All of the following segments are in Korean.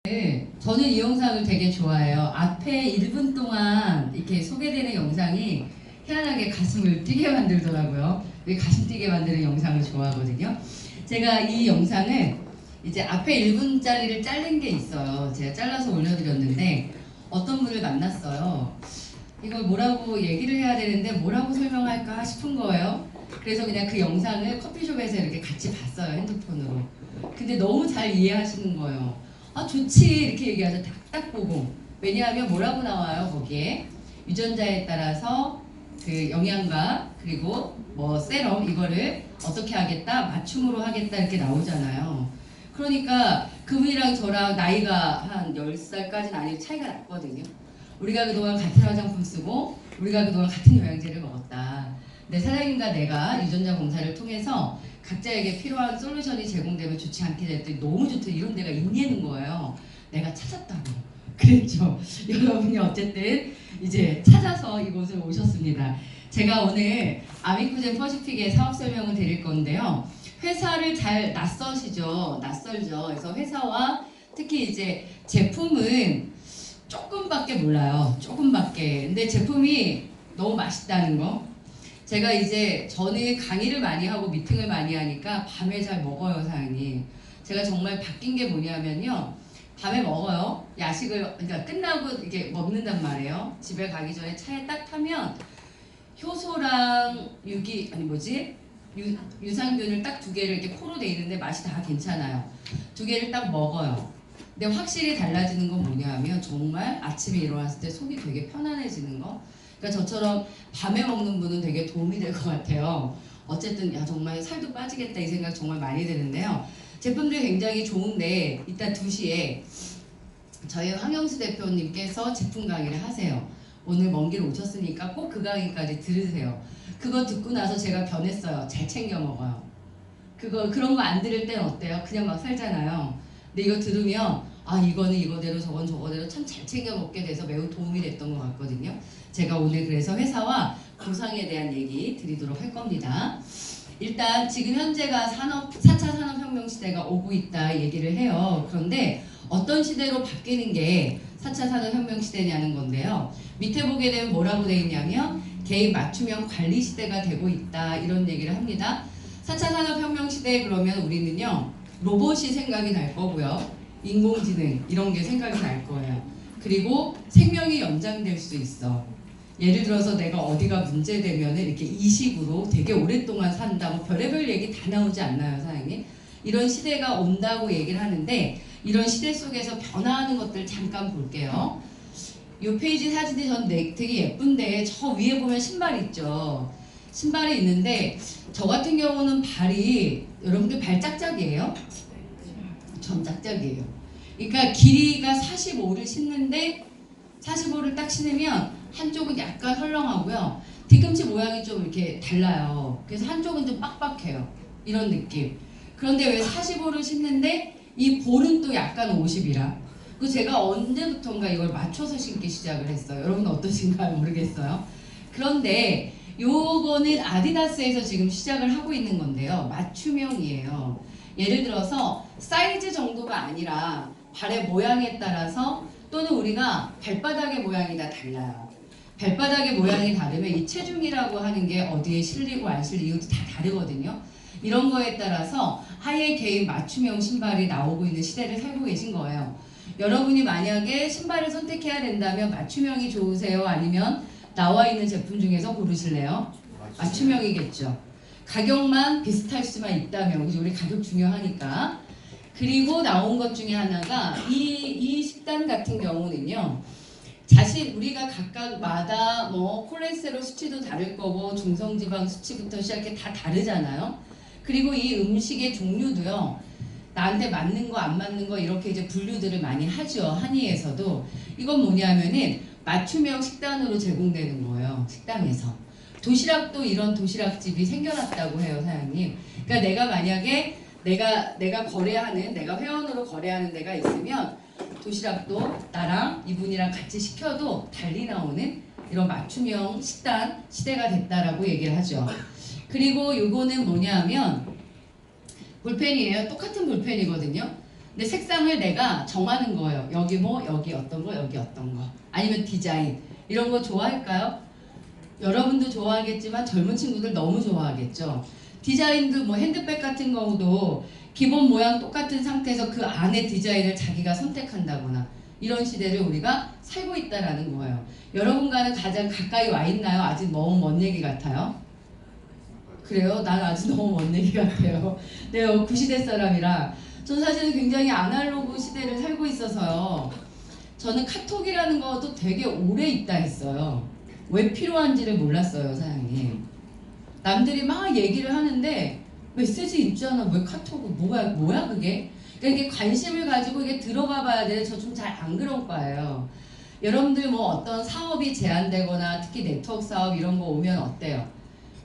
네, 저는 이 영상을 되게 좋아해요. 앞에 1분 동안 이렇게 소개되는 영상이 희한하게 가슴을 뛰게 만들더라고요. 이 가슴 뛰게 만드는 영상을 좋아하거든요. 제가 이 영상을 이제 앞에 1분짜리를 자른 게 있어요. 제가 잘라서 올려드렸는데 어떤 분을 만났어요. 이걸 뭐라고 얘기를 해야 되는데 뭐라고 설명할까 싶은 거예요. 그래서 그냥 그 영상을 커피숍에서 이렇게 같이 봤어요. 핸드폰으로. 근데 너무 잘 이해하시는 거예요. 아 좋지 이렇게 얘기하죠. 딱 보고. 왜냐하면 뭐라고 나와요 거기에 유전자에 따라서 그 영양가 그리고 뭐 세럼 이거를 어떻게 하겠다 맞춤으로 하겠다 이렇게 나오잖아요. 그러니까 그분이랑 저랑 나이가 한 10살까지는 아니고 차이가 났거든요. 우리가 그동안 같은 화장품 쓰고 우리가 그동안 같은 영양제를 먹었다. 근데 사장님과 내가 유전자 검사를 통해서 각자에게 필요한 솔루션이 제공되면 좋지 않게 됐더니 너무 좋다 이런 데가 있냐는 거예요. 내가 찾았다고 그랬죠. 여러분이 어쨌든 이제 찾아서 이곳에 오셨습니다. 제가 오늘 아미코젠 퍼시픽의 사업 설명을 드릴 건데요. 회사를 잘 낯설죠. 그래서 회사와 특히 이제 제품은 조금밖에 몰라요. 조금밖에. 근데 제품이 너무 맛있다는 거. 제가 이제 저는 강의를 많이 하고 미팅을 많이 하니까 밤에 잘 먹어요, 사장님. 제가 정말 바뀐 게 뭐냐면요. 밤에 먹어요. 야식을 그러니까 끝나고 이렇게 먹는단 말이에요. 집에 가기 전에 차에 딱 타면 효소랑 유산균을 딱 2개를 이렇게 포로 돼 있는데 맛이 다 괜찮아요. 2개를 딱 먹어요. 근데 확실히 달라지는 건 뭐냐면 정말 아침에 일어났을 때 속이 되게 편안해지는 거. 그러니까 저처럼 밤에 먹는 분은 되게 도움이 될 것 같아요. 어쨌든 야 정말 살도 빠지겠다 이 생각 정말 많이 드는데요. 제품들이 굉장히 좋은데 이따 2시에 저희 황영수 대표님께서 제품 강의를 하세요. 오늘 먼 길 오셨으니까 꼭 그 강의까지 들으세요. 그거 듣고 나서 제가 변했어요. 잘 챙겨 먹어요. 그런 거 안 들을 땐 어때요? 그냥 막 살잖아요. 근데 이거 들으면 아 이거는 이거대로 저건 저거대로 참 잘 챙겨 먹게 돼서 매우 도움이 됐던 것 같거든요. 제가 오늘 그래서 회사와 보상에 대한 얘기 드리도록 할 겁니다. 일단 지금 현재가 4차 산업혁명 시대가 오고 있다 얘기를 해요. 그런데 어떤 시대로 바뀌는 게 4차 산업혁명 시대냐는 건데요. 밑에 보게 되면 뭐라고 되어 있냐면 개인 맞춤형 관리 시대가 되고 있다 이런 얘기를 합니다. 4차 산업혁명 시대에 그러면 우리는요. 로봇이 생각이 날 거고요. 인공지능 이런 게 생각이 날 거예요. 그리고 생명이 연장될 수 있어. 예를 들어서 내가 어디가 문제되면 이렇게 이식으로 되게 오랫동안 산다. 뭐 별의별 얘기 다 나오지 않나요, 사장님? 이런 시대가 온다고 얘기를 하는데 이런 시대 속에서 변화하는 것들 잠깐 볼게요. 이 페이지 사진이 전 되게 예쁜데 저 위에 보면 신발 있죠. 신발이 있는데 저 같은 경우는 발이 여러분들 발 짝짝이에요? 전 짝짝이에요. 그러니까 길이가 45를 신는데 45를 딱 신으면 한쪽은 약간 헐렁하고요. 뒤꿈치 모양이 좀 이렇게 달라요. 그래서 한쪽은 좀 빡빡해요. 이런 느낌. 그런데 왜 45를 신는데 이 볼은 또 약간 50이라. 그 제가 언제부턴가 이걸 맞춰서 신기 시작을 했어요. 여러분 어떠신가요? 모르겠어요. 그런데 요거는 아디다스에서 지금 시작을 하고 있는 건데요. 맞춤형이에요. 예를 들어서 사이즈 정도가 아니라 발의 모양에 따라서 또는 우리가 발바닥의 모양이 다 달라요. 발바닥의 모양이 다르면 이 체중이라고 하는 게 어디에 실리고 안 실리고 다 다르거든요. 이런 거에 따라서 하의 개인 맞춤형 신발이 나오고 있는 시대를 살고 계신 거예요. 여러분이 만약에 신발을 선택해야 된다면 맞춤형이 좋으세요? 아니면 나와 있는 제품 중에서 고르실래요? 맞춤형이겠죠. 가격만 비슷할 수만 있다면 우리 가격 중요하니까. 그리고 나온 것 중에 하나가 이 식단 같은 경우는요. 우리가 각각마다 뭐 콜레스테롤 수치도 다를 거고 중성지방 수치부터 시작해 다 다르잖아요. 그리고 이 음식의 종류도요. 나한테 맞는 거 안 맞는 거 이렇게 이제 분류들을 많이 하죠. 한의에서도. 이건 뭐냐면은 맞춤형 식단으로 제공되는 거예요. 식당에서. 도시락도 이런 도시락집이 생겨났다고 해요, 사장님. 그러니까 내가 만약에 내가 거래하는 내가 회원으로 거래하는 데가 있으면 도시락도 나랑 이분이랑 같이 시켜도 달리 나오는 이런 맞춤형 식단 시대가 됐다라고 얘기를 하죠. 그리고 요거는 뭐냐면 볼펜이에요. 똑같은 볼펜이거든요. 근데 색상을 내가 정하는 거예요. 여기 뭐, 여기 어떤 거, 여기 어떤 거. 아니면 디자인. 이런 거 좋아할까요? 여러분도 좋아하겠지만 젊은 친구들 너무 좋아하겠죠. 디자인도 뭐 핸드백 같은 경우도 기본 모양 똑같은 상태에서 그 안에 디자인을 자기가 선택한다거나 이런 시대를 우리가 살고 있다라는 거예요. 여러분과는 가장 가까이 와 있나요? 아직 너무 먼 얘기 같아요? 그래요? 난 아직 너무 먼 얘기 같아요. 내가 구시대 사람이라 전 사실은 굉장히 아날로그 시대를 살고 있어서요. 저는 카톡이라는 것도 되게 오래 있다 했어요. 왜 필요한지를 몰랐어요, 사장님. 남들이 막 얘기를 하는데 메시지 있잖아. 왜 카톡은 뭐야 그게? 그러니까 이게 관심을 가지고 이게 들어가 봐야 돼. 저 좀 잘 안 그런 거예요. 여러분들 뭐 어떤 사업이 제한되거나 특히 네트워크 사업 이런 거 오면 어때요?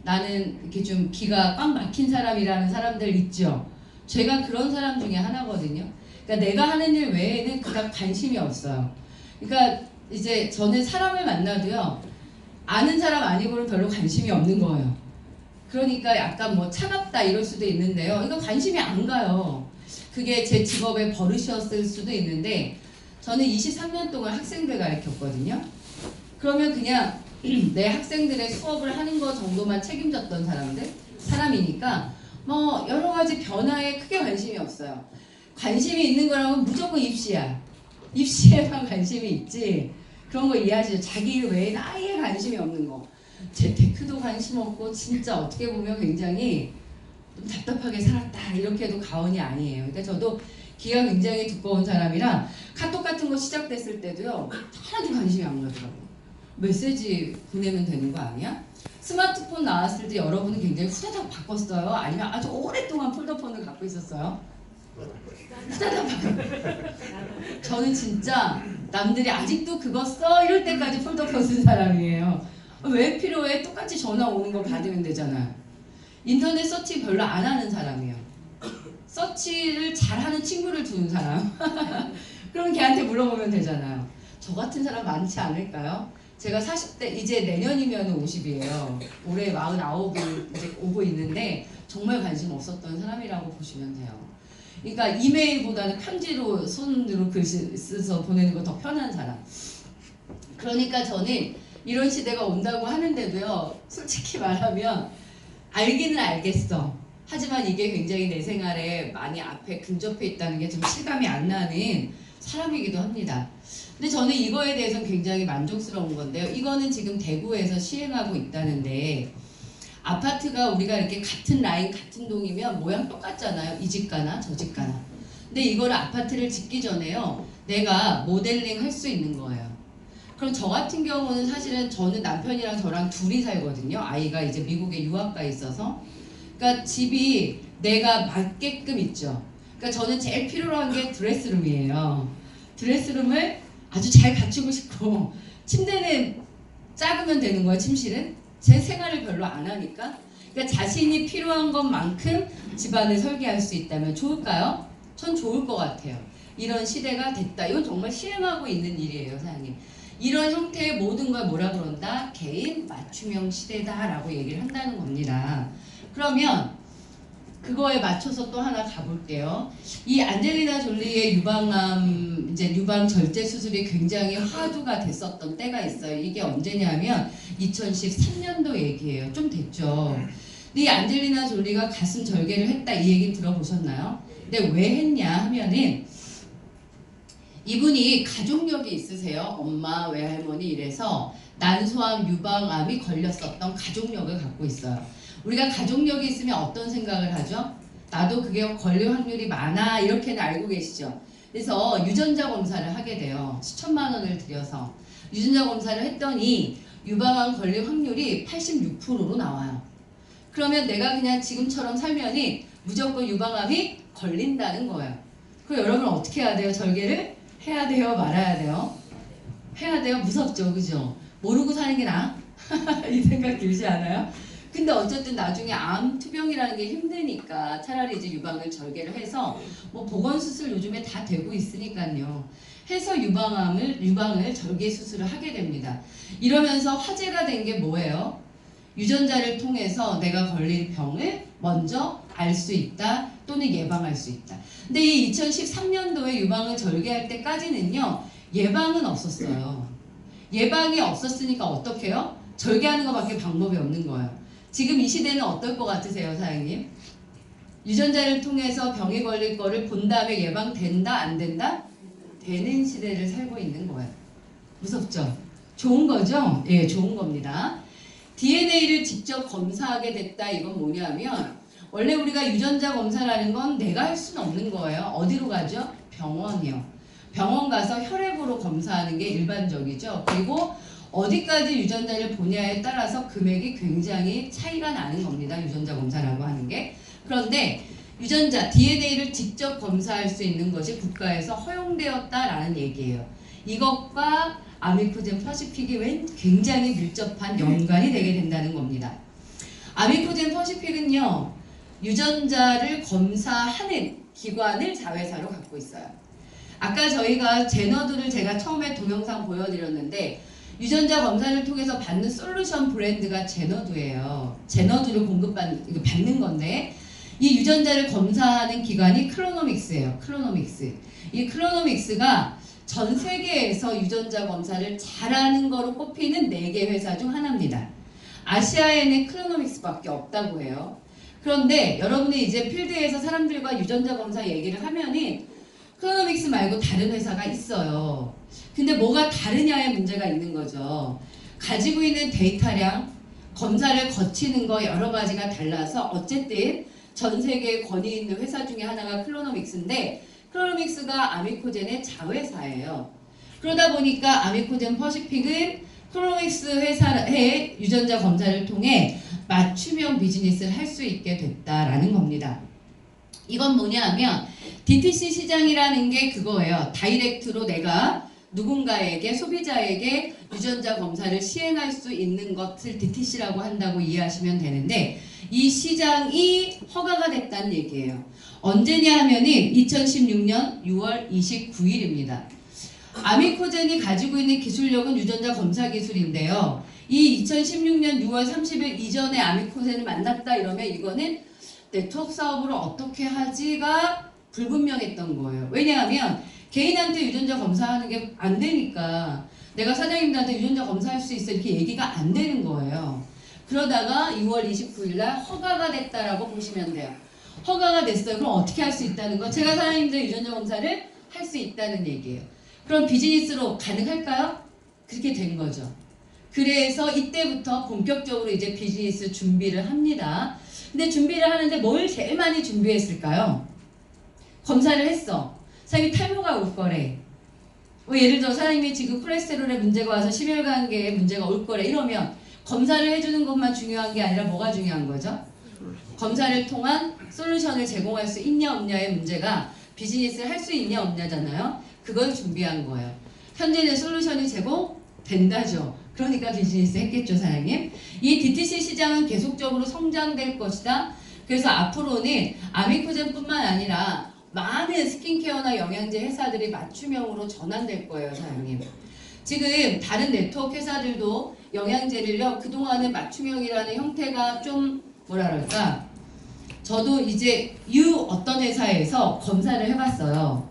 나는 이렇게 좀 기가 꽉 막힌 사람이라는 사람들 있죠. 제가 그런 사람 중에 하나거든요. 그러니까 내가 하는 일 외에는 그닥 관심이 없어요. 그러니까 이제 저는 사람을 만나도요. 아는 사람 아니고는 별로 관심이 없는 거예요. 그러니까 약간 뭐 차갑다 이럴 수도 있는데요. 이거 관심이 안 가요. 그게 제 직업의 버릇이었을 수도 있는데 저는 23년 동안 학생들 가르쳤거든요. 그러면 그냥 내 학생들의 수업을 하는 거 정도만 책임졌던 사람이니까 뭐 여러 가지 변화에 크게 관심이 없어요. 관심이 있는 거라면 무조건 입시야. 입시에만 관심이 있지. 그런 거 이해하시죠? 자기 일 외에는 아예 관심이 없는 거. 재테크도 관심 없고 진짜 어떻게 보면 굉장히 좀 답답하게 살았다 이렇게 해도 과언이 아니에요. 그러니까 저도 기가 굉장히 두꺼운 사람이라 카톡 같은 거 시작됐을 때도요. 하나도 관심이 안 가더라고요. 메시지 보내면 되는 거 아니야? 스마트폰 나왔을 때 여러분은 굉장히 후다닥 바꿨어요? 아니면 아주 오랫동안 폴더폰을 갖고 있었어요? 후다닥 바꿨어요. 저는 진짜 남들이 아직도 그거 써? 이럴 때까지 폴더폰 쓴 사람이에요. 왜 필요해? 똑같이 전화 오는 거 받으면 되잖아요. 인터넷 서치 별로 안 하는 사람이에요. 서치를 잘하는 친구를 두는 사람. 그럼 걔한테 물어보면 되잖아요. 저 같은 사람 많지 않을까요? 제가 40대 이제 내년이면 50이에요. 올해 49이 이제 오고 있는데 정말 관심 없었던 사람이라고 보시면 돼요. 그러니까 이메일보다는 편지로 손으로 글 써서 보내는 거 더 편한 사람. 그러니까 저는 이런 시대가 온다고 하는데도요. 솔직히 말하면 알기는 알겠어. 하지만 이게 굉장히 내 생활에 많이 앞에 근접해 있다는 게 좀 실감이 안 나는 사람이기도 합니다. 근데 저는 이거에 대해서는 굉장히 만족스러운 건데요. 이거는 지금 대구에서 시행하고 있다는데 아파트가 우리가 이렇게 같은 라인 같은 동이면 모양 똑같잖아요. 이 집 가나 저 집 가나. 근데 이거를 아파트를 짓기 전에요. 내가 모델링 할 수 있는 거예요. 그럼 저 같은 경우는 사실은 저는 남편이랑 저랑 둘이 살거든요. 아이가 이제 미국에 유학 가 있어서. 그러니까 집이 내가 맞게끔 있죠. 그러니까 저는 제일 필요로 한 게 드레스룸이에요. 드레스룸을 아주 잘 갖추고 싶고 침대는 작으면 되는 거예요. 침실은. 제 생활을 별로 안 하니까. 그러니까 자신이 필요한 것만큼 집안을 설계할 수 있다면 좋을까요? 전 좋을 것 같아요. 이런 시대가 됐다. 이건 정말 시행하고 있는 일이에요, 사장님. 이런 형태의 모든 걸 뭐라 그런다? 개인 맞춤형 시대다라고 얘기를 한다는 겁니다. 그러면 그거에 맞춰서 또 하나 가볼게요. 이 안젤리나 졸리의 유방암, 이제 유방 절제 수술이 굉장히 화두가 됐었던 때가 있어요. 이게 언제냐면 2013년도 얘기예요. 좀 됐죠. 근데 이 안젤리나 졸리가 가슴 절개를 했다 이 얘기 들어보셨나요? 근데 왜 했냐 하면은 이분이 가족력이 있으세요. 엄마, 외할머니 이래서 난소암, 유방암이 걸렸었던 가족력을 갖고 있어요. 우리가 가족력이 있으면 어떤 생각을 하죠? 나도 그게 걸릴 확률이 많아 이렇게는 알고 계시죠? 그래서 유전자 검사를 하게 돼요. 수천만 원을 들여서 유전자 검사를 했더니 유방암 걸릴 확률이 86%로 나와요. 그러면 내가 그냥 지금처럼 살면이 무조건 유방암이 걸린다는 거예요. 그럼 여러분 어떻게 해야 돼요? 절개를? 해야 돼요? 말아야 돼요? 해야 돼요? 무섭죠? 그죠? 모르고 사는 게 나아? 이 생각 들지 않아요? 근데 어쨌든 나중에 암 투병이라는 게 힘드니까 차라리 이제 유방을 절개를 해서 뭐 보건수술 요즘에 다 되고 있으니까요. 해서 유방을 절개 수술을 하게 됩니다. 이러면서 화제가 된 게 뭐예요? 유전자를 통해서 내가 걸릴 병을 먼저 알 수 있다. 또는 예방할 수 있다. 근데 이 2013년도에 유방을 절개할 때까지는요. 예방은 없었어요. 예방이 없었으니까 어떻게 해요? 절개하는 것밖에 방법이 없는 거예요. 지금 이 시대는 어떨 것 같으세요, 사장님? 유전자를 통해서 병이 걸릴 거를 본 다음에 예방된다, 안 된다? 되는 시대를 살고 있는 거예요. 무섭죠? 좋은 거죠? 예, 좋은 겁니다. DNA를 직접 검사하게 됐다. 이건 뭐냐면 원래 우리가 유전자 검사라는 건 내가 할 수는 없는 거예요. 어디로 가죠? 병원이요. 병원 가서 혈액으로 검사하는 게 일반적이죠. 그리고 어디까지 유전자를 보냐에 따라서 금액이 굉장히 차이가 나는 겁니다. 유전자 검사라고 하는 게. 그런데 유전자, DNA를 직접 검사할 수 있는 것이 국가에서 허용되었다라는 얘기예요. 이것과 아미코젠 퍼시픽이 굉장히 밀접한 연관이 되게 된다는 겁니다. 아미코젠 퍼시픽은요. 유전자를 검사하는 기관을 자회사로 갖고 있어요. 아까 저희가 제너두를 제가 처음에 동영상 보여드렸는데 유전자 검사를 통해서 받는 솔루션 브랜드가 제너두예요. 제너두를 받는 건데 이 유전자를 검사하는 기관이 클로노믹스예요. 클로노믹스. 이 클로노믹스가 전 세계에서 유전자 검사를 잘하는 거로 꼽히는 4개 회사 중 하나입니다. 아시아에는 클로노믹스밖에 없다고 해요. 그런데 여러분이 이제 필드에서 사람들과 유전자 검사 얘기를 하면은 클로노믹스 말고 다른 회사가 있어요. 근데 뭐가 다르냐의 문제가 있는 거죠. 가지고 있는 데이터량, 검사를 거치는 거 여러 가지가 달라서 어쨌든 전 세계에 권위 있는 회사 중에 하나가 클로노믹스인데 클로노믹스가 아미코젠의 자회사예요. 그러다 보니까 아미코젠 퍼시픽은 클로노믹스 회사의 유전자 검사를 통해 맞춤형 비즈니스를 할 수 있게 됐다라는 겁니다. 이건 뭐냐 하면 DTC 시장이라는 게 그거예요. 다이렉트로 내가 누군가에게 소비자에게 유전자 검사를 시행할 수 있는 것을 DTC라고 한다고 이해하시면 되는데 이 시장이 허가가 됐다는 얘기예요. 언제냐 하면은 2016년 6월 29일입니다. 아미코젠이 가지고 있는 기술력은 유전자 검사 기술인데요. 이 2016년 6월 30일 이전에 아미코젠을 만났다 이러면 이거는 네트워크 사업을 어떻게 하지가 불분명했던 거예요. 왜냐하면 개인한테 유전자 검사하는 게 안 되니까 내가 사장님들한테 유전자 검사할 수 있어 이렇게 얘기가 안 되는 거예요. 그러다가 6월 29일 날 허가가 됐다라고 보시면 돼요. 허가가 됐어요. 그럼 어떻게 할 수 있다는 거? 제가 사장님들 유전자 검사를 할 수 있다는 얘기예요. 그럼 비즈니스로 가능할까요? 그렇게 된 거죠. 그래서 이때부터 본격적으로 이제 비즈니스 준비를 합니다. 근데 준비를 하는데 뭘 제일 많이 준비했을까요? 검사를 했어. 사장님이 탈모가 올 거래. 예를 들어 사장님이 지금 콜레스테롤에 문제가 와서 심혈관계에 문제가 올 거래. 이러면 검사를 해주는 것만 중요한 게 아니라 뭐가 중요한 거죠? 검사를 통한 솔루션을 제공할 수 있냐 없냐의 문제가 비즈니스를 할 수 있냐 없냐잖아요. 그걸 준비한 거예요. 현재는 솔루션이 제공된다죠. 그러니까 비즈니스 했겠죠, 사장님. 이 DTC 시장은 계속적으로 성장될 것이다. 그래서 앞으로는 아미코젠뿐만 아니라 많은 스킨케어나 영양제 회사들이 맞춤형으로 전환될 거예요, 사장님. 지금 다른 네트워크 회사들도 영양제를요, 그동안은 맞춤형이라는 형태가 좀 뭐라 그럴까? 저도 이제 어떤 회사에서 검사를 해봤어요.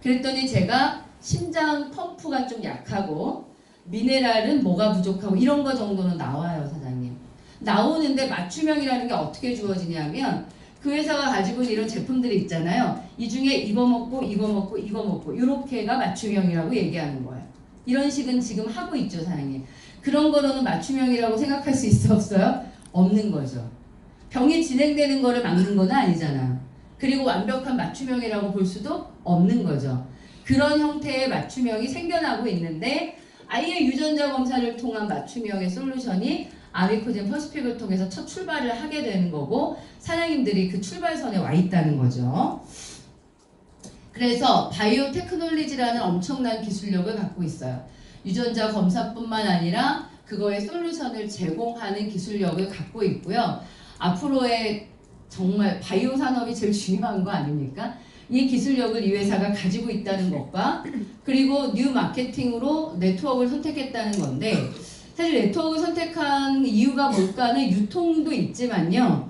그랬더니 제가 심장 펌프가 좀 약하고 미네랄은 뭐가 부족하고 이런 거 정도는 나와요, 사장님. 나오는데 맞춤형이라는 게 어떻게 주어지냐면 그 회사가 가지고 있는 이런 제품들이 있잖아요. 이 중에 이거 먹고 이거 먹고 이거 먹고 이렇게가 맞춤형이라고 얘기하는 거예요. 이런 식은 지금 하고 있죠, 사장님. 그런 거로는 맞춤형이라고 생각할 수 있어 없어요? 없는 거죠. 병이 진행되는 거를 막는 건 아니잖아. 그리고 완벽한 맞춤형이라고 볼 수도 없는 거죠. 그런 형태의 맞춤형이 생겨나고 있는데 아예 유전자 검사를 통한 맞춤형의 솔루션이 아미코젠 퍼시픽을 통해서 첫 출발을 하게 되는 거고 사장님들이 그 출발선에 와 있다는 거죠. 그래서 바이오 테크놀리지라는 엄청난 기술력을 갖고 있어요. 유전자 검사뿐만 아니라 그거의 솔루션을 제공하는 기술력을 갖고 있고요. 앞으로의 정말 바이오 산업이 제일 중요한 거 아닙니까? 이 기술력을 이 회사가 가지고 있다는 것과 그리고 뉴 마케팅으로 네트워크를 선택했다는 건데 사실 네트워크를 선택한 이유가 뭘까는 유통도 있지만요.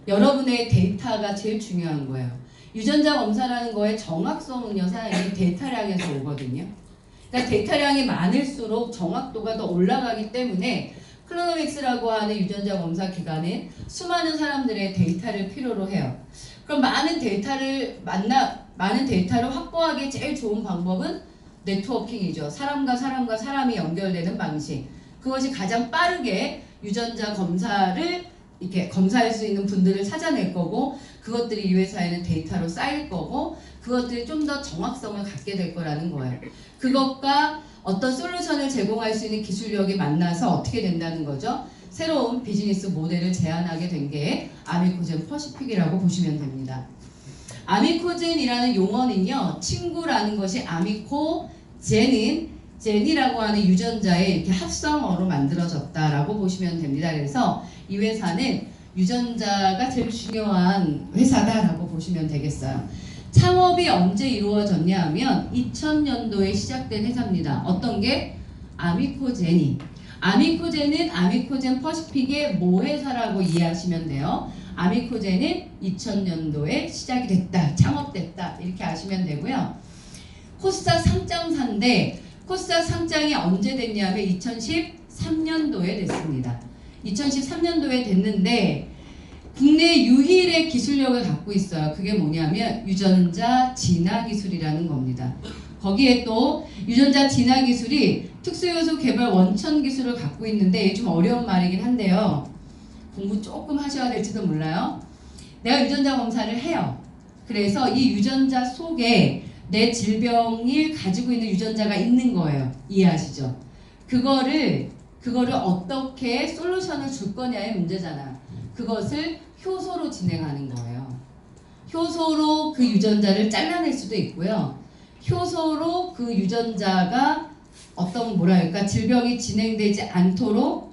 여러분의 데이터가 제일 중요한 거예요. 유전자 검사라는 거의 정확성은요, 사장님 데이터량에서 오거든요. 그러니까 데이터량이 많을수록 정확도가 더 올라가기 때문에 클로노믹스라고 하는 유전자 검사 기관은 수많은 사람들의 데이터를 필요로 해요. 그럼 많은 데이터를 확보하기 제일 좋은 방법은 네트워킹이죠. 사람과 사람이 연결되는 방식. 그것이 가장 빠르게 유전자 검사를 이렇게 검사할 수 있는 분들을 찾아낼 거고, 그것들이 이 회사에는 데이터로 쌓일 거고, 그것들이 좀 더 정확성을 갖게 될 거라는 거예요. 그것과 어떤 솔루션을 제공할 수 있는 기술력이 만나서 어떻게 된다는 거죠? 새로운 비즈니스 모델을 제안하게 된 게 아미코젠 퍼시픽이라고 보시면 됩니다. 아미코젠이라는 용어는요, 친구라는 것이 아미코, 젠이라고 하는 유전자의 이렇게 합성어로 만들어졌다라고 보시면 됩니다. 그래서 이 회사는 유전자가 제일 중요한 회사다라고 보시면 되겠어요. 창업이 언제 이루어졌냐 하면 2000년도에 시작된 회사입니다. 어떤 게? 아미코젠이. 아미코젠은 아미코젠 퍼시픽의 모회사라고 이해하시면 돼요. 아미코젠은 2000년도에 시작이 됐다, 창업됐다 이렇게 아시면 되고요. 코스닥 상장사인데 코스닥 상장이 언제 됐냐면 2013년도에 됐습니다. 2013년도에 됐는데 국내 유일의 기술력을 갖고 있어요. 그게 뭐냐면 유전자 진화 기술이라는 겁니다. 거기에 또 유전자 진화 기술이 특수요소 개발 원천 기술을 갖고 있는데 좀 어려운 말이긴 한데요. 공부 조금 하셔야 될지도 몰라요. 내가 유전자 검사를 해요. 그래서 이 유전자 속에 내 질병을 가지고 있는 유전자가 있는 거예요. 이해하시죠? 그거를 어떻게 솔루션을 줄 거냐의 문제잖아요. 그것을 효소로 진행하는 거예요. 효소로 그 유전자를 잘라낼 수도 있고요. 효소로 그 유전자가 어떤 질병이 진행되지 않도록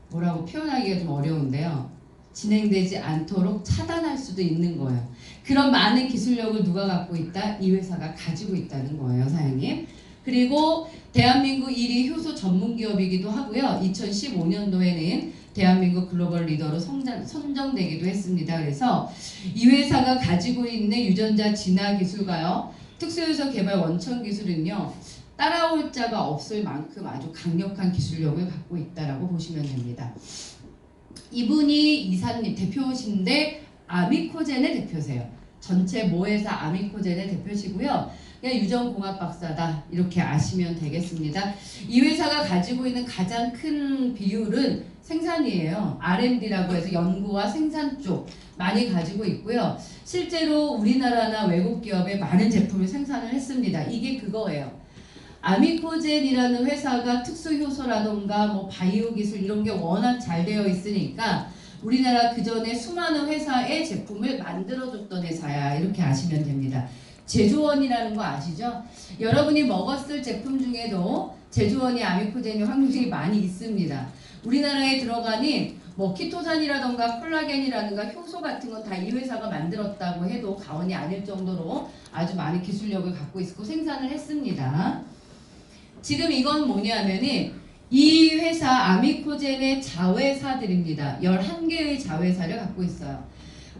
뭐라고 표현하기가 좀 어려운데요. 진행되지 않도록 차단할 수도 있는 거예요. 그런 많은 기술력을 누가 갖고 있다? 이 회사가 가지고 있다는 거예요, 사장님. 그리고 대한민국 1위 효소 전문 기업이기도 하고요. 2015년도에는 대한민국 글로벌 리더로 선정되기도 했습니다. 그래서 이 회사가 가지고 있는 유전자 진화 기술과요, 특수요소 개발 원천 기술은요, 따라올 자가 없을 만큼 아주 강력한 기술력을 갖고 있다라고 보시면 됩니다. 이분이 이사님 대표신데 아미코젠의 대표세요. 전체 모회사 아미코젠의 대표시고요. 그냥 유전공학 박사다 이렇게 아시면 되겠습니다. 이 회사가 가지고 있는 가장 큰 비율은 생산이에요. R&D라고 해서 연구와 생산 쪽 많이 가지고 있고요. 실제로 우리나라나 외국 기업에 많은 제품을 생산을 했습니다. 이게 그거예요. 아미코젠이라는 회사가 특수효소라던가 뭐 바이오 기술 이런 게 워낙 잘 되어 있으니까 우리나라 그 전에 수많은 회사의 제품을 만들어줬던 회사야 이렇게 아시면 됩니다. 제조원이라는 거 아시죠? 여러분이 먹었을 제품 중에도 제조원이 아미코젠이 확률이 많이 있습니다. 우리나라에 들어가는 뭐 키토산이라던가 콜라겐이라든가 효소 같은 건 다 이 회사가 만들었다고 해도 과언이 아닐 정도로 아주 많은 기술력을 갖고 있고 생산을 했습니다. 지금 이건 뭐냐면은 이 회사 아미코젠의 자회사들입니다. 11개의 자회사를 갖고 있어요.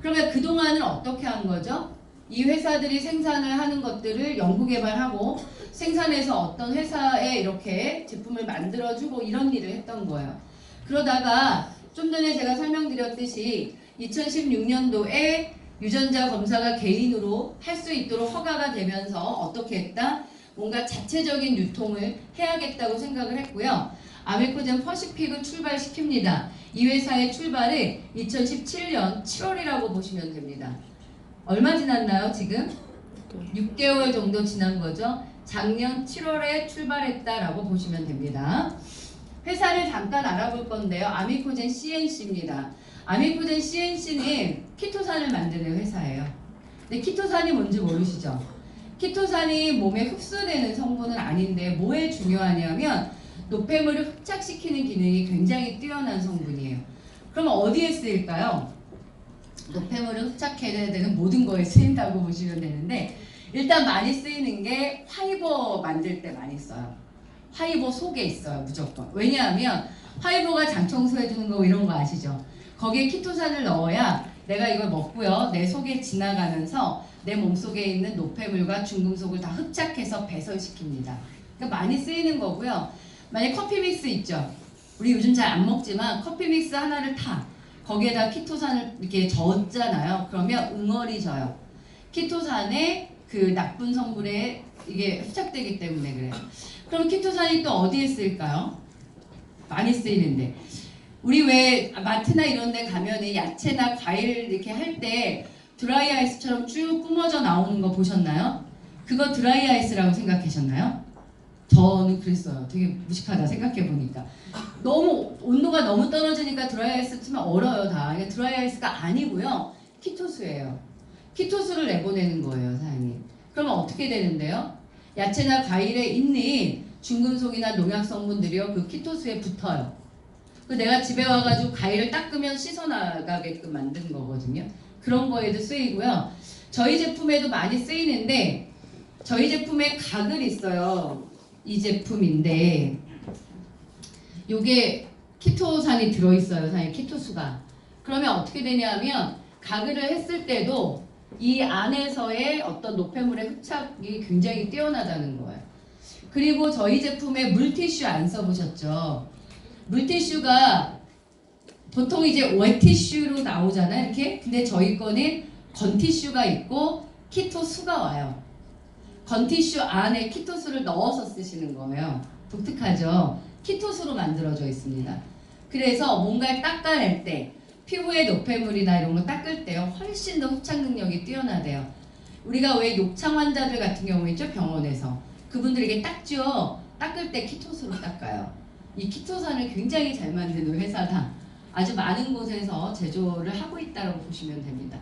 그러면 그동안은 어떻게 한 거죠? 이 회사들이 생산을 하는 것들을 연구개발하고 생산해서 어떤 회사에 이렇게 제품을 만들어주고 이런 일을 했던 거예요. 그러다가 좀 전에 제가 설명드렸듯이 2016년도에 유전자 검사가 개인으로 할 수 있도록 허가가 되면서 어떻게 했다? 뭔가 자체적인 유통을 해야겠다고 생각을 했고요. 아미코젠 퍼시픽을 출발시킵니다. 이 회사의 출발은 2017년 7월이라고 보시면 됩니다. 얼마 지났나요, 지금? 6개월 정도 지난 거죠. 작년 7월에 출발했다라고 보시면 됩니다. 회사를 잠깐 알아볼 건데요. 아미코젠 CNC입니다. 아미코젠 CNC는 키토산을 만드는 회사예요. 근데 키토산이 뭔지 모르시죠? 키토산이 몸에 흡수되는 성분은 아닌데 뭐에 중요하냐면 노폐물을 흡착시키는 기능이 굉장히 뛰어난 성분이에요. 그럼 어디에 쓰일까요? 노폐물을 흡착해야 되는 모든 거에 쓰인다고 보시면 되는데 일단 많이 쓰이는 게 화이버 만들 때 많이 써요. 화이버 속에 있어요, 무조건. 왜냐하면 화이버가 장 청소해주는 거 이런 거 아시죠? 거기에 키토산을 넣어야 내가 이걸 먹고요. 내 속에 지나가면서 내 몸속에 있는 노폐물과 중금속을 다 흡착해서 배설시킵니다. 그러니까 많이 쓰이는 거고요. 만약 커피 믹스 있죠. 우리 요즘 잘 안 먹지만 커피 믹스 하나를 타. 거기에다 키토산을 이렇게 젓잖아요. 그러면 응어리져요. 키토산에 그 나쁜 성분에 이게 흡착되기 때문에 그래요. 그럼 키토산이 또 어디에 쓰일까요? 많이 쓰이는데. 우리 왜 마트나 이런 데 가면은 야채나 과일 이렇게 할 때 드라이 아이스처럼 쭉 뿜어져 나오는 거 보셨나요? 그거 드라이 아이스라고 생각하셨나요? 저는 그랬어요. 되게 무식하다 생각해 보니까. 너무 온도가 너무 떨어지니까 드라이 아이스 치면 얼어요 다. 이게 드라이 아이스가 아니고요. 키토수예요. 키토수를 내보내는 거예요, 사장님. 그러면 어떻게 되는데요? 야채나 과일에 있는 중금속이나 농약 성분들이요, 그 키토수에 붙어요. 그 내가 집에 와가지고 과일을 닦으면 씻어나가게끔 만든 거거든요. 그런 거에도 쓰이고요. 저희 제품에도 많이 쓰이는데 저희 제품에 가글 있어요. 이 제품인데 요게 키토산이 들어있어요. 사장님, 키토수가. 그러면 어떻게 되냐면 가글을 했을 때도 이 안에서의 어떤 노폐물의 흡착이 굉장히 뛰어나다는 거예요. 그리고 저희 제품에 물티슈 안 써보셨죠? 물티슈가 보통 이제 웨티슈로 나오잖아요. 이렇게. 근데 저희 거는 건티슈가 있고 키토수가 와요. 건티슈 안에 키토수를 넣어서 쓰시는 거예요. 독특하죠? 키토수로 만들어져 있습니다. 그래서 뭔가를 닦아낼 때 피부의 노폐물이나 이런 거 닦을 때요, 훨씬 더 흡착 능력이 뛰어나대요. 우리가 왜 욕창 환자들 같은 경우 있죠? 병원에서. 그분들에게 닦죠? 닦을 때 키토수로 닦아요. 이 키토산을 굉장히 잘 만드는 회사다. 아주 많은 곳에서 제조를 하고 있다고 보시면 됩니다.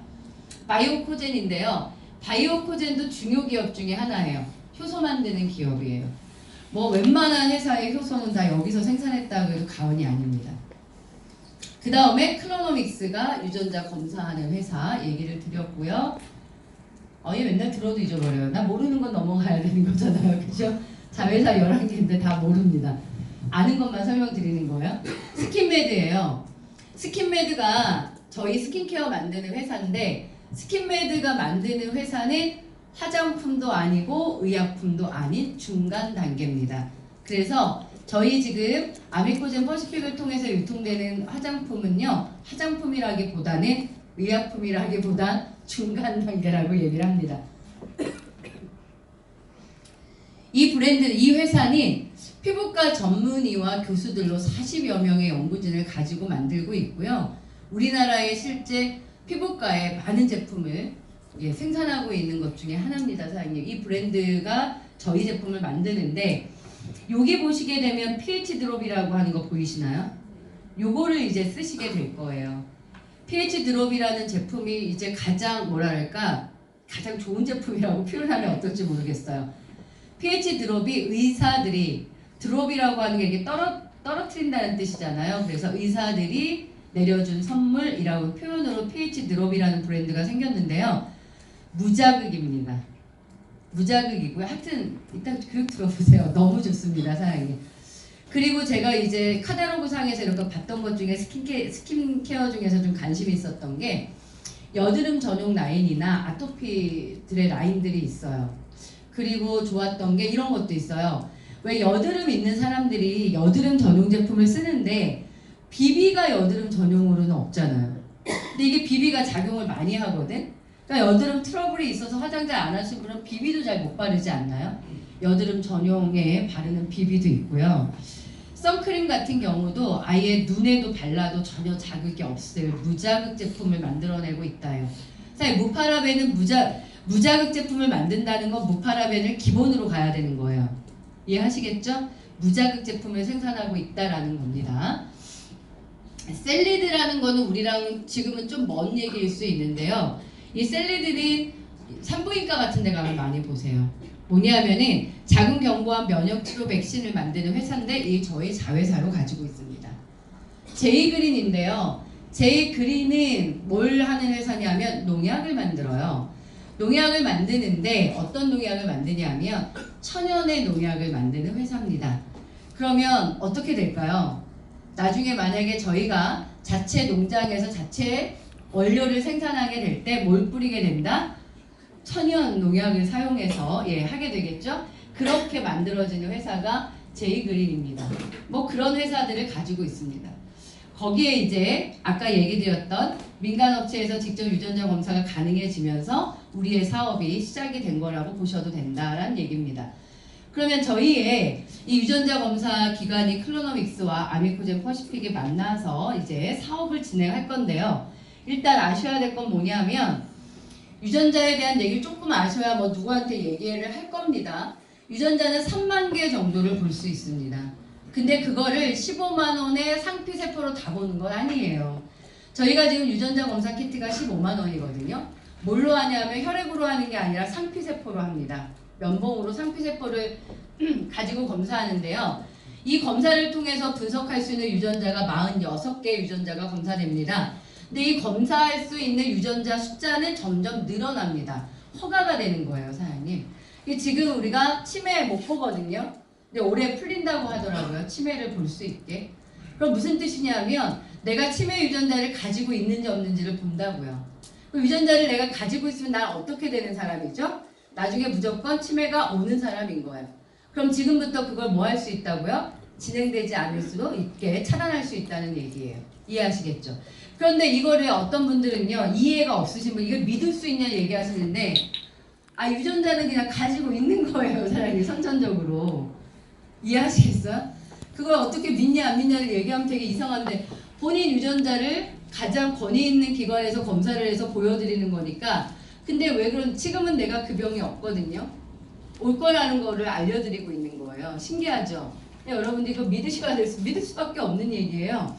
바이오코젠인데요. 바이오코젠도 중요 기업 중에 하나예요. 효소 만드는 기업이에요. 뭐 웬만한 회사의 효소는 다 여기서 생산했다고 해도 과언이 아닙니다. 그 다음에 클로노믹스가 유전자 검사하는 회사 얘기를 드렸고요. 얘 맨날 들어도 잊어버려요. 나 모르는 건 넘어가야 되는 거잖아요. 그죠? 자회사 11개인데 다 모릅니다. 아는 것만 설명드리는 거예요. 스킨메드예요. 스킨메드가 저희 스킨케어 만드는 회사인데 스킨메드가 만드는 회사는 화장품도 아니고 의약품도 아닌 중간 단계입니다. 그래서 저희 지금 아미코젠 퍼시픽을 통해서 유통되는 화장품은요, 화장품이라기보다는 의약품이라기보단 중간 단계라고 얘기를 합니다. 이 브랜드, 이 회사는 피부과 전문의와 교수들로 40여 명의 연구진을 가지고 만들고 있고요. 우리나라의 실제 피부과에 많은 제품을 생산하고 있는 것 중에 하나입니다, 사장님. 이 브랜드가 저희 제품을 만드는데 여기 보시게 되면 pH 드롭이라고 하는 거 보이시나요? 요거를 이제 쓰시게 될 거예요. pH 드롭이라는 제품이 이제 가장 뭐랄까 가장 좋은 제품이라고 표현하면 어떨지 모르겠어요. pH 드롭이 의사들이 드롭이라고 하는 게 이렇게 떨어뜨린다는 뜻이잖아요. 그래서 의사들이 내려준 선물이라고 표현으로 pH 드롭이라는 브랜드가 생겼는데요. 무자극입니다. 무자극이고요. 하여튼 일단 교육 들어보세요. 너무 좋습니다, 사장님. 그리고 제가 이제 카탈로그 상에서 이렇게 봤던 것 중에 스킨케어 중에서 좀 관심이 있었던 게 여드름 전용 라인이나 아토피들의 라인들이 있어요. 그리고 좋았던 게 이런 것도 있어요. 왜 여드름 있는 사람들이 여드름 전용 제품을 쓰는데 비비가 여드름 전용으로는 없잖아요. 근데 이게 비비가 작용을 많이 하거든. 그러니까 여드름 트러블이 있어서 화장대 안 하신 분은 비비도 잘 못 바르지 않나요? 여드름 전용에 바르는 비비도 있고요. 선크림 같은 경우도 아예 눈에도 발라도 전혀 자극이 없을 무자극 제품을 만들어내고 있다요. 사실 무파라벤은 무자극 제품을 만든다는 건 무파라벤을 기본으로 가야 되는 거예요. 이해하시겠죠? 무자극 제품을 생산하고 있다라는 겁니다. 셀리드라는 거는 우리랑 지금은 좀 먼 얘기일 수 있는데요. 이 셀리드는 산부인과 같은 데 가면 많이 보세요. 뭐냐면은 자궁경부암 면역치료 백신을 만드는 회사인데 이 저희 자회사로 가지고 있습니다. 제이그린인데요. 제이그린은 뭘 하는 회사냐면 농약을 만들어요. 농약을 만드는데 어떤 농약을 만드냐면 천연의 농약을 만드는 회사입니다. 그러면 어떻게 될까요? 나중에 만약에 저희가 자체 농장에서 자체 원료를 생산하게 될 때 뭘 뿌리게 된다? 천연 농약을 사용해서 하게 되겠죠. 그렇게 만들어지는 회사가 제이그린입니다. 뭐 그런 회사들을 가지고 있습니다. 거기에 이제 아까 얘기 드렸던 민간업체에서 직접 유전자 검사가 가능해지면서 우리의 사업이 시작이 된 거라고 보셔도 된다라는 얘기입니다. 그러면 저희의 이 유전자 검사 기관이 클로노믹스와 아미코젠 퍼시픽이 만나서 이제 사업을 진행할 건데요. 일단 아셔야 될 건 뭐냐면 유전자에 대한 얘기를 조금 아셔야 뭐 누구한테 얘기를 할 겁니다. 유전자는 3만 개 정도를 볼 수 있습니다. 근데 그거를 15만 원의 상피세포로 다 보는 건 아니에요. 저희가 지금 유전자 검사 키트가 15만 원이거든요. 뭘로 하냐면 혈액으로 하는 게 아니라 상피세포로 합니다. 면봉으로 상피세포를 가지고 검사하는데요. 이 검사를 통해서 분석할 수 있는 유전자가 46개 유전자가 검사됩니다. 근데 이 검사할 수 있는 유전자 숫자는 점점 늘어납니다. 허가가 되는 거예요, 사장님. 지금 우리가 치매 못 보거든요. 근데 올해 풀린다고 하더라고요. 치매를 볼 수 있게. 그럼 무슨 뜻이냐면 내가 치매 유전자를 가지고 있는지 없는지를 본다고요. 그 유전자를 내가 가지고 있으면 난 어떻게 되는 사람이죠? 나중에 무조건 치매가 오는 사람인 거예요. 그럼 지금부터 그걸 뭐 할 수 있다고요? 진행되지 않을 수도 있게 차단할 수 있다는 얘기예요. 이해하시겠죠? 그런데 이거를 어떤 분들은요, 이해가 없으신 분, 이걸 믿을 수 있냐 얘기하시는데, 유전자는 그냥 가지고 있는 거예요, 사람이 선천적으로. 이해하시겠어요? 그걸 어떻게 믿냐 안 믿냐를 얘기하면 되게 이상한데, 본인 유전자를 가장 권위 있는 기관에서 검사를 해서 보여드리는 거니까. 근데 왜 그런, 지금은 내가 그 병이 없거든요. 올 거라는 거를 알려드리고 있는 거예요. 신기하죠? 여러분들 이거 믿을 수밖에 없는 얘기예요.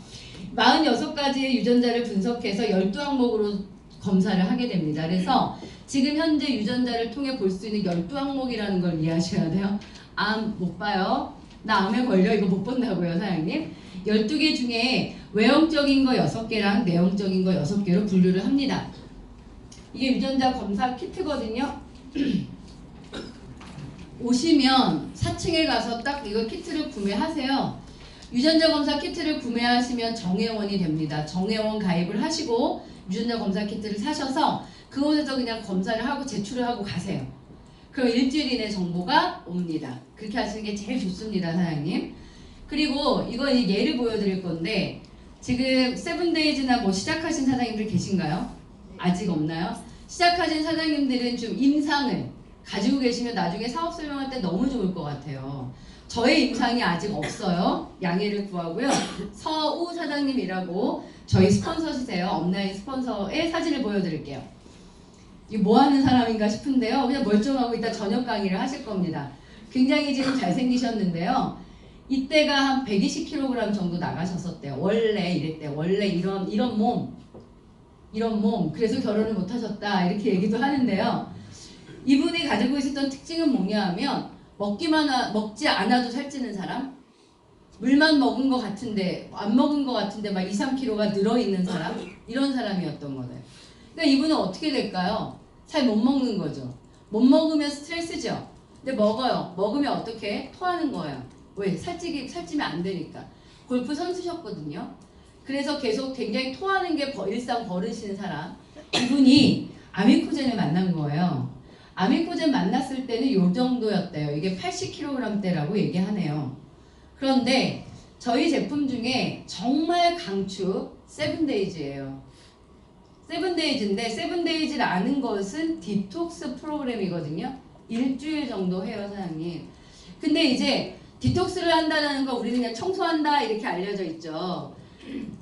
46가지의 유전자를 분석해서 12항목으로 검사를 하게 됩니다. 그래서 지금 현재 유전자를 통해 볼 수 있는 12항목이라는 걸 이해하셔야 돼요. 암 못 봐요. 나 암에 걸려 이거 못 본다고요, 사장님. 12개 중에 외형적인 거 6개랑 내형적인 거 6개로 분류를 합니다. 이게 유전자 검사 키트거든요. 오시면 4층에 가서 딱 이거 키트를 구매하세요. 유전자 검사 키트를 구매하시면 정회원이 됩니다. 정회원 가입을 하시고 유전자 검사 키트를 사셔서 그곳에서 그냥 검사를 하고 제출을 하고 가세요. 그럼 일주일 이내 정보가 옵니다. 그렇게 하시는 게 제일 좋습니다, 사장님. 그리고 이거 예를 보여드릴 건데 지금 세븐데이즈나 뭐 시작하신 사장님들 계신가요? 아직 없나요? 시작하신 사장님들은 좀 임상을 가지고 계시면 나중에 사업 설명할 때 너무 좋을 것 같아요. 저의 임상이 아직 없어요. 양해를 구하고요. 서우 사장님이라고 저희 스폰서시세요. 업라인 스폰서의 사진을 보여드릴게요. 이게 뭐 하는 사람인가 싶은데요. 그냥 멀쩡하고 이따 저녁 강의를 하실 겁니다. 굉장히 지금 잘생기셨는데요. 이때가 한 120kg 정도 나가셨었대요. 원래 이랬대요. 원래 이런 몸. 그래서 결혼을 못 하셨다. 이렇게 얘기도 하는데요. 이분이 가지고 있었던 특징은 뭐냐 하면 먹지 않아도 살찌는 사람, 물만 먹은 것 같은데 안 먹은 것 같은데 막 2, 3kg가 늘어있는 사람, 이런 사람이었던 거예요. 그러니까 이분은 어떻게 될까요? 잘 못 먹는 거죠. 못 먹으면 스트레스죠. 근데 먹어요. 먹으면 어떻게? 토하는 거예요. 왜? 살찌면 안 되니까. 골프 선수셨거든요. 그래서 계속 굉장히 토하는 게 일상 버릇인 사람, 이분이 아미코젠을 만난 거예요. 아미코젠 만났을 때는 요 정도였대요. 이게 80kg대라고 얘기하네요. 그런데 저희 제품 중에 정말 강추 세븐데이즈예요. 세븐데이즈인데 세븐데이즈라는 것은 디톡스 프로그램이거든요. 일주일 정도 해요, 사장님. 근데 이제 디톡스를 한다는 거 우리는 그냥 청소한다 이렇게 알려져 있죠.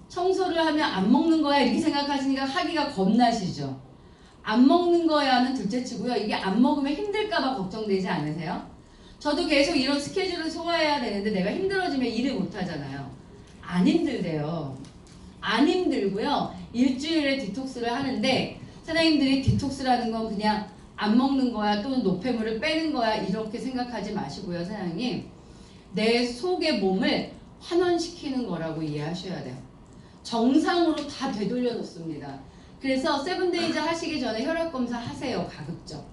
청소를 하면 안 먹는 거야 이렇게 생각하시니까 하기가 겁나시죠. 안 먹는 거야는 둘째치고요. 이게 안 먹으면 힘들까봐 걱정되지 않으세요? 저도 계속 이런 스케줄을 소화해야 되는데 내가 힘들어지면 일을 못 하잖아요. 안 힘들대요. 안 힘들고요. 일주일에 디톡스를 하는데 사장님들이 디톡스라는 건 그냥 안 먹는 거야 또는 노폐물을 빼는 거야 이렇게 생각하지 마시고요, 사장님. 내 속의 몸을 환원시키는 거라고 이해하셔야 돼요. 정상으로 다 되돌려 놓습니다. 그래서 세븐데이즈 하시기 전에 혈액검사 하세요. 가급적.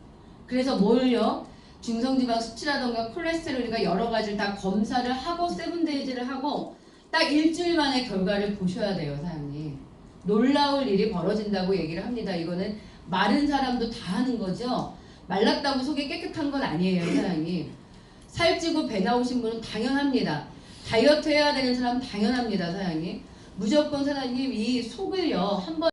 그래서 뭘요? 중성지방 수치라던가 콜레스테롤이나 여러 가지를 다 검사를 하고 세븐데이즈를 하고 딱 일주일 만에 결과를 보셔야 돼요, 사장님. 놀라울 일이 벌어진다고 얘기를 합니다. 이거는 마른 사람도 다 하는 거죠. 말랐다고 속이 깨끗한 건 아니에요, 사장님. 살찌고 배 나오신 분은 당연합니다. 다이어트 해야 되는 사람 당연합니다, 사장님. 무조건 사장님 이 속을요 한번